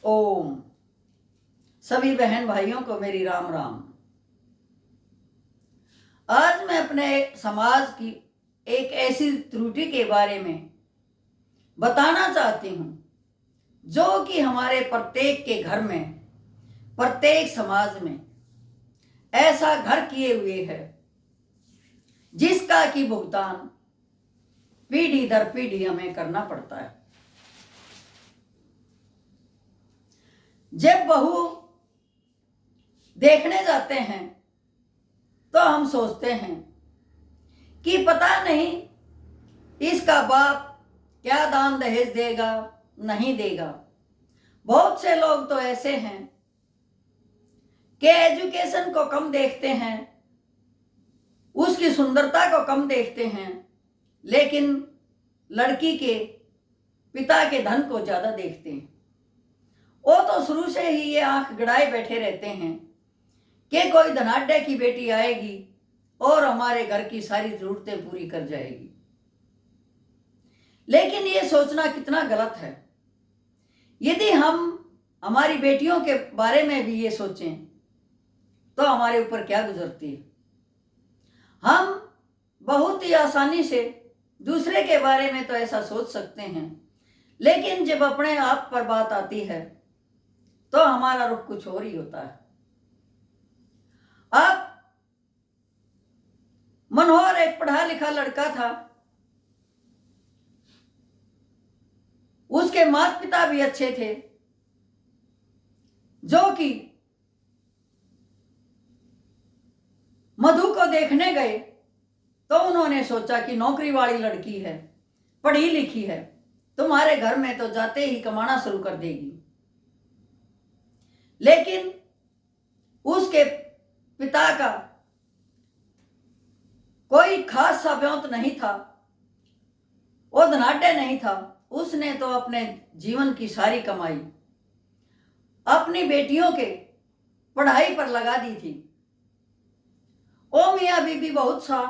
ओम। सभी बहन भाइयों को मेरी राम राम। आज मैं अपने समाज की एक ऐसी त्रुटि के बारे में बताना चाहती हूँ जो कि हमारे प्रत्येक के घर में, प्रत्येक समाज में ऐसा घर किए हुए है जिसका कि भुगतान पीढ़ी दर पीढ़ी हमें करना पड़ता है। जब बहू देखने जाते हैं तो हम सोचते हैं कि पता नहीं इसका बाप क्या दान दहेज देगा, नहीं देगा। बहुत से लोग तो ऐसे हैं कि एजुकेशन को कम देखते हैं, उसकी सुंदरता को कम देखते हैं, लेकिन लड़की के पिता के धन को ज्यादा देखते हैं। वो तो शुरू से ही ये आंख गड़ाए बैठे रहते हैं कि कोई धनाढ्य की बेटी आएगी और हमारे घर की सारी जरूरतें पूरी कर जाएगी। लेकिन ये सोचना कितना गलत है। यदि हम हमारी बेटियों के बारे में भी ये सोचें तो हमारे ऊपर क्या गुजरती है। हम बहुत ही आसानी से दूसरे के बारे में तो ऐसा सोच सकते हैं, लेकिन जब अपने आप पर बात आती है तो हमारा रुख कुछ और ही होता है। अब मनोहर एक पढ़ा लिखा लड़का था, उसके माता पिता भी अच्छे थे, जो कि मधु को देखने गए तो उन्होंने सोचा कि नौकरी वाली लड़की है, पढ़ी लिखी है, तुम्हारे घर में तो जाते ही कमाना शुरू कर देगी। लेकिन उसके पिता का कोई खास सा ब्योंत नहीं था, वो धनाढ्य नहीं था। उसने तो अपने जीवन की सारी कमाई अपनी बेटियों के पढ़ाई पर लगा दी थी। ओ मियाँ बीबी बहुत सा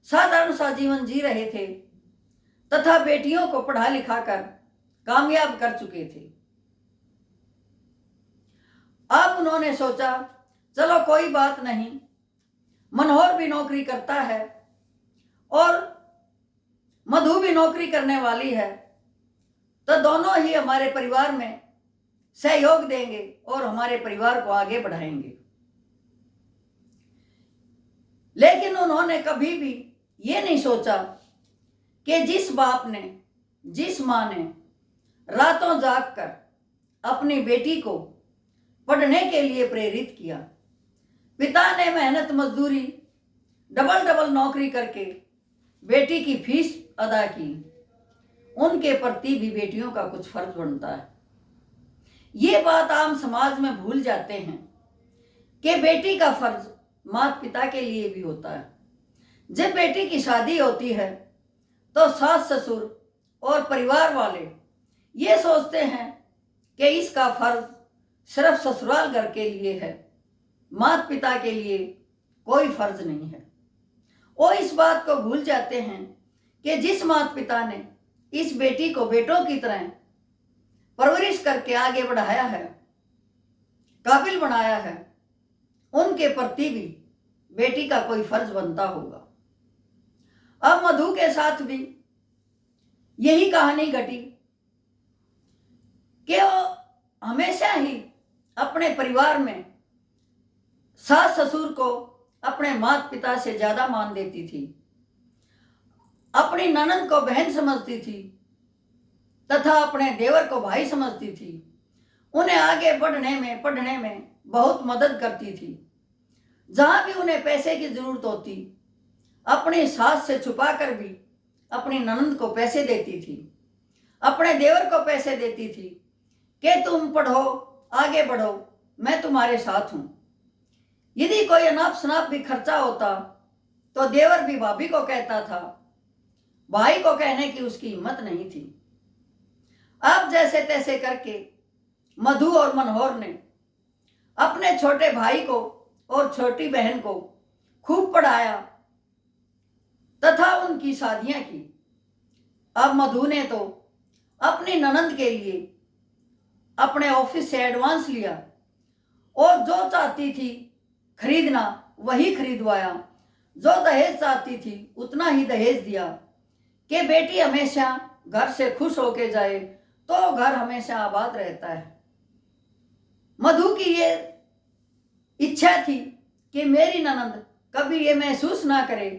साधारण सा जीवन जी रहे थे तथा बेटियों को पढ़ा लिखा कर कामयाब कर चुके थे। अब उन्होंने सोचा चलो कोई बात नहीं, मनोहर भी नौकरी करता है और मधु भी नौकरी करने वाली है, तो दोनों ही हमारे परिवार में सहयोग देंगे और हमारे परिवार को आगे बढ़ाएंगे। लेकिन उन्होंने कभी भी ये नहीं सोचा कि जिस बाप ने, जिस माँ ने रातों जाग कर अपनी बेटी को पढ़ने के लिए प्रेरित किया, पिता ने मेहनत मजदूरी डबल डबल नौकरी करके बेटी की फीस अदा की, उनके प्रति भी बेटियों का कुछ फर्ज बनता है। ये बात आम समाज में भूल जाते हैं कि बेटी का फर्ज माता पिता के लिए भी होता है। जब बेटी की शादी होती है तो सास ससुर और परिवार वाले ये सोचते हैं कि इसका फर्ज सिर्फ ससुराल घर के लिए है, माता पिता के लिए कोई फर्ज नहीं है। वो इस बात को भूल जाते हैं कि जिस माता पिता ने इस बेटी को बेटों की तरह परवरिश करके आगे बढ़ाया है, काबिल बनाया है, उनके प्रति भी बेटी का कोई फर्ज बनता होगा। अब मधु के साथ भी यही कहानी घटी कि वो हमेशा ही अपने परिवार में सास ससुर को अपने माता पिता से ज्यादा मान देती थी, अपनी ननद को बहन समझती थी तथा अपने देवर को भाई समझती थी। उन्हें आगे बढ़ने में, पढ़ने में बहुत मदद करती थी। जहां भी उन्हें पैसे की जरूरत होती, अपनी सास से छुपा कर भी अपनी ननद को पैसे देती थी, अपने देवर को पैसे देती थी कि तुम पढ़ो, आगे बढ़ो, मैं तुम्हारे साथ हूं। यदि कोई अनाप शनाप भी खर्चा होता तो देवर भी भाभी को कहता था, भाई को कहने की उसकी हिम्मत नहीं थी। अब जैसे तैसे करके मधु और मनोहर ने अपने छोटे भाई को और छोटी बहन को खूब पढ़ाया तथा उनकी शादियां की। अब मधु ने तो अपनी ननद के लिए अपने ऑफिस से एडवांस लिया और जो चाहती थी खरीदना वही खरीदवाया, जो दहेज चाहती थी उतना ही दहेज दिया कि बेटी हमेशा घर से खुश होके जाए तो घर हमेशा आबाद रहता है। मधु की ये इच्छा थी कि मेरी ननद कभी ये महसूस ना करे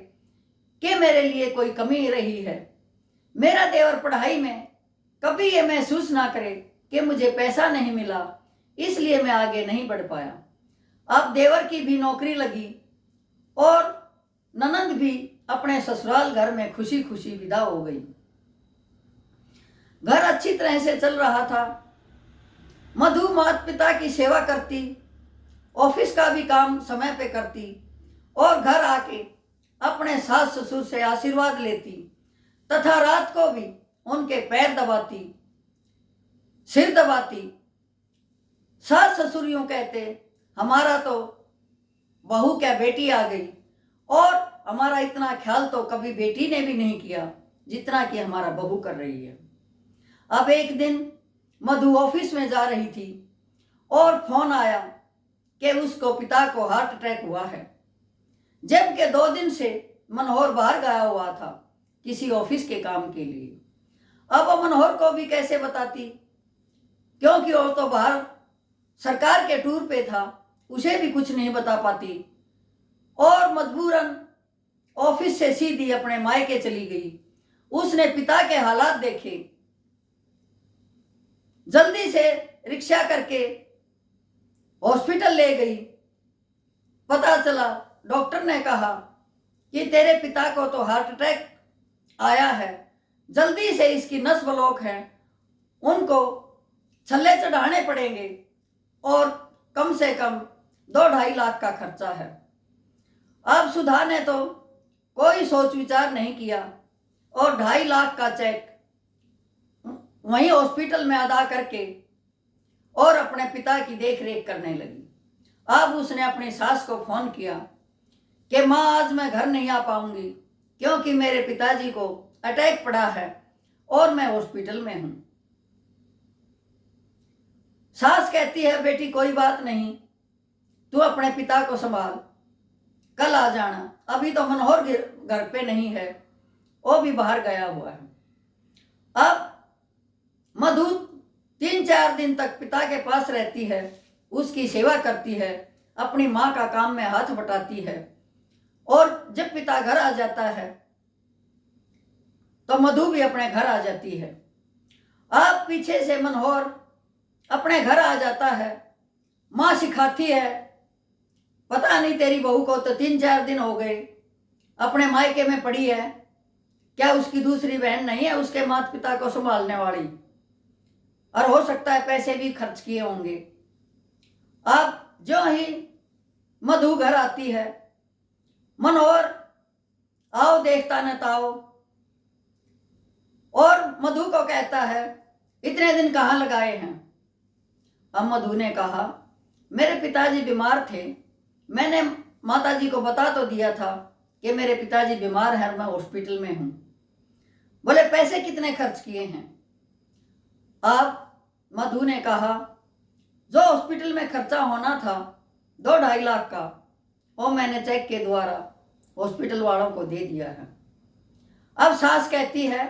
कि मेरे लिए कोई कमी रही है, मेरा देवर पढ़ाई में कभी ये महसूस ना करे कि मुझे पैसा नहीं मिला इसलिए मैं आगे नहीं बढ़ पाया। अब देवर की भी नौकरी लगी और ननद भी अपने ससुराल घर में खुशी खुशी विदा हो गई। घर अच्छी तरह से चल रहा था। मधु माता पिता की सेवा करती, ऑफिस का भी काम समय पे करती और घर आके अपने सास ससुर से आशीर्वाद लेती तथा रात को भी उनके पैर दबाती, सिर दबाती। सास ससुर यूं कहते, हमारा तो बहू क्या बेटी आ गई, और हमारा इतना ख्याल तो कभी बेटी ने भी नहीं किया जितना कि हमारा बहू कर रही है। अब एक दिन मधु ऑफिस में जा रही थी और फोन आया कि उसको पिता को हार्ट अटैक हुआ है, जबकि 2 दिन से मनोहर बाहर गया हुआ था किसी ऑफिस के काम के लिए। अब वो मनोहर को भी कैसे बताती, क्योंकि वो तो बाहर सरकार के टूर पे था, उसे भी कुछ नहीं बता पाती और मजबूरन ऑफिस से सीधी अपने मायके चली गई। उसने पिता के हालात देखे, जल्दी से रिक्शा करके हॉस्पिटल ले गई। पता चला, डॉक्टर ने कहा कि तेरे पिता को तो हार्ट अटैक आया है, जल्दी से इसकी नस ब्लॉक है, उनको छल्ले चढ़ाने पड़ेंगे और कम से कम 2-2.5 लाख का खर्चा है। अब सुधा ने तो कोई सोच विचार नहीं किया और 2.5 लाख का चेक वहीं हॉस्पिटल में अदा करके और अपने पिता की देख रेख करने लगी। अब उसने अपनी सास को फोन किया कि माँ आज मैं घर नहीं आ पाऊंगी क्योंकि मेरे पिताजी को अटैक पड़ा है और मैं हॉस्पिटल में हूं। सास कहती है, बेटी कोई बात नहीं, तू अपने पिता को संभाल, कल आ जाना। अभी तो मनोहर घर पे नहीं है, वो भी बाहर गया हुआ है। अब मधु 3-4 दिन तक पिता के पास रहती है, उसकी सेवा करती है, अपनी माँ का काम में हाथ बटाती है और जब पिता घर आ जाता है तो मधु भी अपने घर आ जाती है। अब पीछे से मनोहर अपने घर आ जाता है। माँ सिखाती है, पता नहीं तेरी बहू को तो 3-4 दिन हो गए अपने मायके में पड़ी है, क्या उसकी दूसरी बहन नहीं है उसके माता पिता को संभालने वाली, और हो सकता है पैसे भी खर्च किए होंगे। अब जो ही मधु घर आती है, मनोहर आओ देखता न ताओ, और मधु को कहता है, इतने दिन कहाँ लगाए हैं। अब मधु ने कहा, मेरे पिताजी बीमार थे, मैंने माताजी को बता तो दिया था कि मेरे पिताजी बीमार हैं, मैं हॉस्पिटल में हूं। बोले पैसे कितने खर्च किए हैं। अब मधु ने कहा, जो हॉस्पिटल में खर्चा होना था 2-2.5 लाख का, वो मैंने चेक के द्वारा हॉस्पिटल वालों को दे दिया है। अब सास कहती है,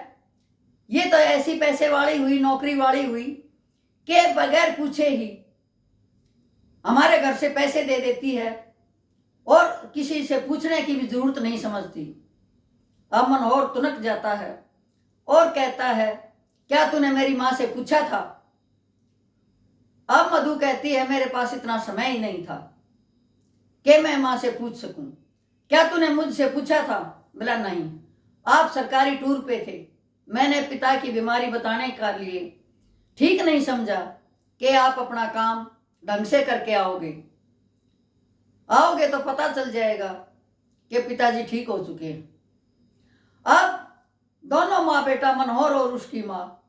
ये तो ऐसी पैसे वाली हुई, नौकरी वाली हुई कि बगैर पूछे ही हमारे घर से पैसे दे देती है और किसी से पूछने की भी जरूरत नहीं समझती। अब मनोहर तुनक जाता है और कहता है, क्या तूने मेरी माँ से पूछा था। अब मधु कहती है, मेरे पास इतना समय ही नहीं था कि मैं माँ से पूछ सकूं। क्या तूने मुझसे पूछा था। बोला नहीं, आप सरकारी टूर पे थे, मैंने पिता की बीमारी बताने के लिए ठीक नहीं समझा कि आप अपना काम ढंग से करके आओगे तो पता चल जाएगा कि पिताजी ठीक हो चुके हैं। अब दोनों माँ बेटा, मनोहर और उसकी माँ,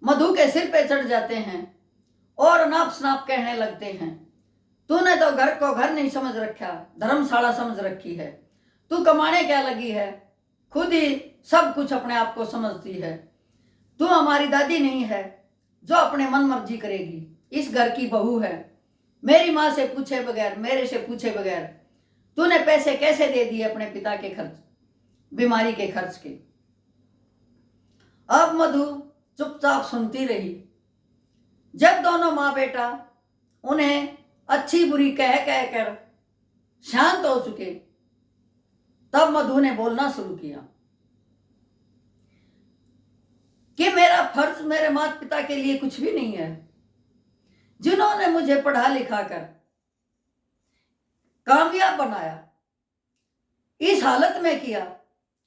मधु के सिर पे चढ़ जाते हैं और अनाप शनाप कहने लगते हैं, तूने तो घर को घर नहीं समझ रखा, धर्मशाला समझ रखी है, तू कमाने क्या लगी है, खुद ही सब कुछ अपने आप को समझती है, तू हमारी दादी नहीं है, जो अपने मन मर्जी करेगी, इस घर की बहू है, मेरी माँ से पूछे बगैर, मेरे से पूछे बगैर तूने पैसे कैसे दे दिए अपने पिता के खर्च, बीमारी के खर्च के। अब मधु चुपचाप सुनती रही। जब दोनों माँ बेटा उन्हें अच्छी बुरी कह कह कर शांत हो चुके, तब मधु ने बोलना शुरू किया कि मेरा फर्ज मेरे माता पिता के लिए कुछ भी नहीं है, जिन्होंने मुझे पढ़ा लिखा कर कामयाब बनाया, इस हालत में किया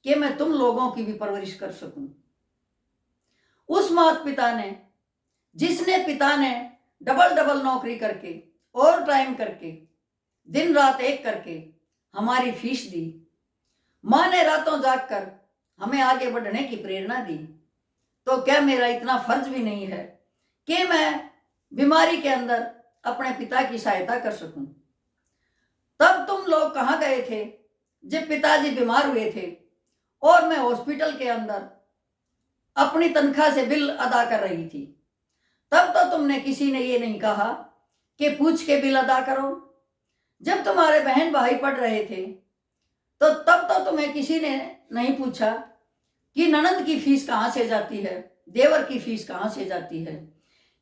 कि मैं तुम लोगों की भी परवरिश कर सकूं। उस माता पिता ने, जिसने पिता ने डबल डबल नौकरी करके, और टाइम करके, दिन रात एक करके हमारी फीस दी, माँ ने रातों जाग कर हमें आगे बढ़ने की प्रेरणा दी, तो क्या मेरा इतना फर्ज भी नहीं है कि मैं बीमारी के अंदर अपने पिता की सहायता कर सकूं। तब तुम लोग कहाँ गए थे जब पिताजी बीमार हुए थे और मैं हॉस्पिटल के अंदर अपनी तनख्वाह से बिल अदा कर रही थी? तब तो तुमने किसी ने ये नहीं कहा कि पूछ के बिल अदा करो। जब तुम्हारे बहन भाई पढ़ रहे थे तो तब तो तुम्हें किसी ने नहीं पूछा कि ननद की फीस कहाँ से जाती है, देवर की फीस कहाँ से जाती है,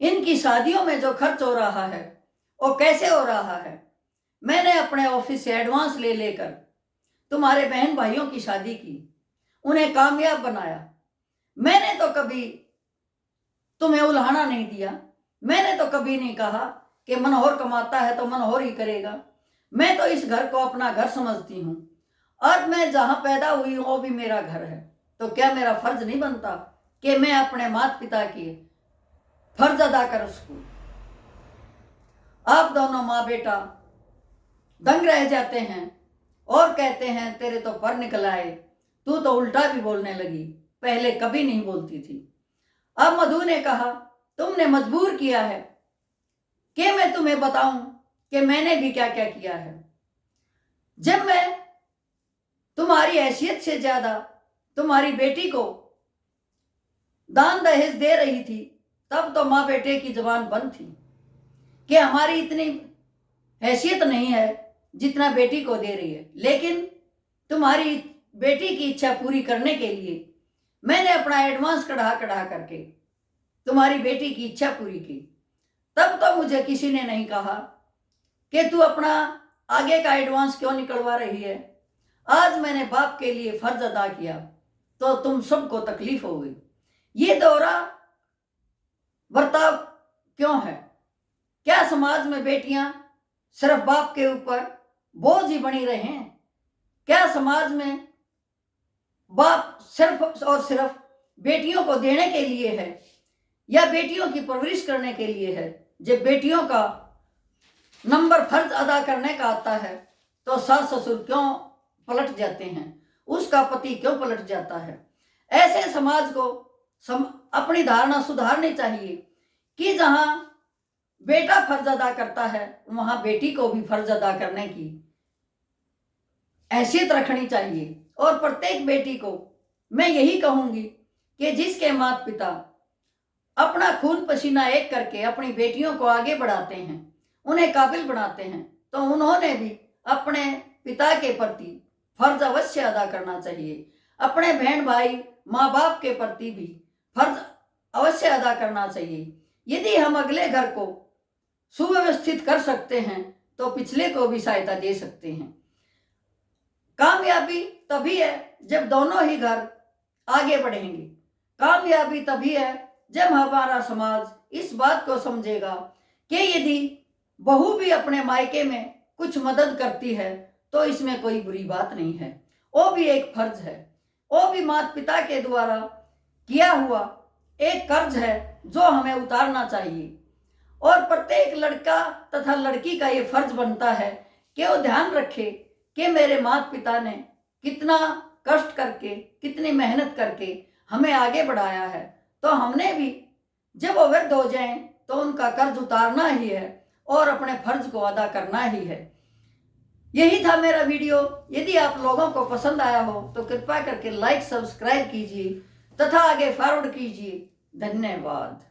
इनकी शादियों में जो खर्च हो रहा है वो कैसे हो रहा है। मैंने अपने ऑफिस से एडवांस ले लेकर तुम्हारे बहन भाइयों की शादी की, उन्हें कामयाब बनाया। मैंने तो कभी तुम्हें उल्हाना नहीं दिया, मैंने तो कभी नहीं कहा कि मनोहर कमाता है तो मनोहर ही करेगा। मैं तो इस घर को अपना घर समझती हूँ और मैं जहाँ पैदा हुई हूँ वो भी मेरा घर है, तो क्या मेरा फर्ज नहीं बनता कि मैं अपने माता पिता के फर्ज अदा कर सकूं। आप दोनों माँ बेटा दंग रह जाते हैं और कहते हैं तेरे तो पर निकल आए, तू तो उल्टा भी बोलने लगी, पहले कभी नहीं बोलती थी। अब मधु ने कहा तुमने मजबूर किया है कि मैं तुम्हें बताऊं कि मैंने भी क्या क्या किया है। जब मैं तुम्हारी हैसियत से ज्यादा तुम्हारी बेटी को दान दहेज दे रही थी, तब तो माँ बेटे की जुबान बंद थी कि हमारी इतनी हैसियत नहीं है जितना बेटी को दे रही है। लेकिन तुम्हारी बेटी की इच्छा पूरी करने के लिए मैंने अपना एडवांस कढ़ा कढ़ा करके तुम्हारी बेटी की इच्छा पूरी की। तब तो मुझे किसी ने नहीं कहा कि तू अपना आगे का एडवांस क्यों निकलवा रही है। आज मैंने बाप के लिए फर्ज अदा किया तो तुम सबको तकलीफ हो गई। ये दोहरा बर्ताव क्यों है? क्या समाज में बेटियां सिर्फ बाप के ऊपर बोझ ही बनी रहे हैं? क्या समाज में बाप सिर्फ और सिर्फ बेटियों को देने के लिए है या बेटियों की परवरिश करने के लिए है? जब बेटियों का नंबर फर्ज अदा करने का आता है तो सास ससुर क्यों पलट जाते हैं, उसका पति क्यों पलट जाता है? ऐसे समाज को अपनी धारणा सुधारनी चाहिए कि जहां बेटा फर्ज अदा करता है वहां बेटी को भी फर्ज अदा करने की हैसियत रखनी चाहिए। और प्रत्येक बेटी को मैं यही कहूंगी कि जिसके माता पिता अपना खून पसीना एक करके अपनी बेटियों को आगे बढ़ाते हैं, उन्हें काबिल बनाते हैं, तो उन्होंने भी अपने पिता के प्रति फर्ज अवश्य अदा करना चाहिए। अपने बहन भाई माँ बाप के प्रति भी फर्ज अवश्य अदा करना चाहिए। यदि हम अगले घर को सुव्यवस्थित कर सकते हैं तो पिछले को भी सहायता दे सकते हैं। कामयाबी तभी है जब दोनों ही घर आगे बढ़ेंगे। कामयाबी तभी है जब हमारा समाज इस बात को समझेगा कि यदि बहू भी अपने मायके में कुछ मदद करती है तो इसमें कोई बुरी बात नहीं है, वो भी एक फर्ज है, वो भी माता पिता के द्वारा किया हुआ एक कर्ज है जो हमें उतारना चाहिए। और प्रत्येक लड़का तथा लड़की का ये फर्ज बनता है कि वो ध्यान रखे कि मेरे माता पिता ने कितना कष्ट करके, कितनी मेहनत करके हमें आगे बढ़ाया है, तो हमने भी जब वो वृद्ध हो जाएं तो उनका कर्ज उतारना ही है और अपने फर्ज को अदा करना ही है। यही था मेरा वीडियो। यदि आप लोगों को पसंद आया हो तो कृपया करके लाइक सब्सक्राइब कीजिए तथा आगे फॉरवर्ड कीजिए। धन्यवाद।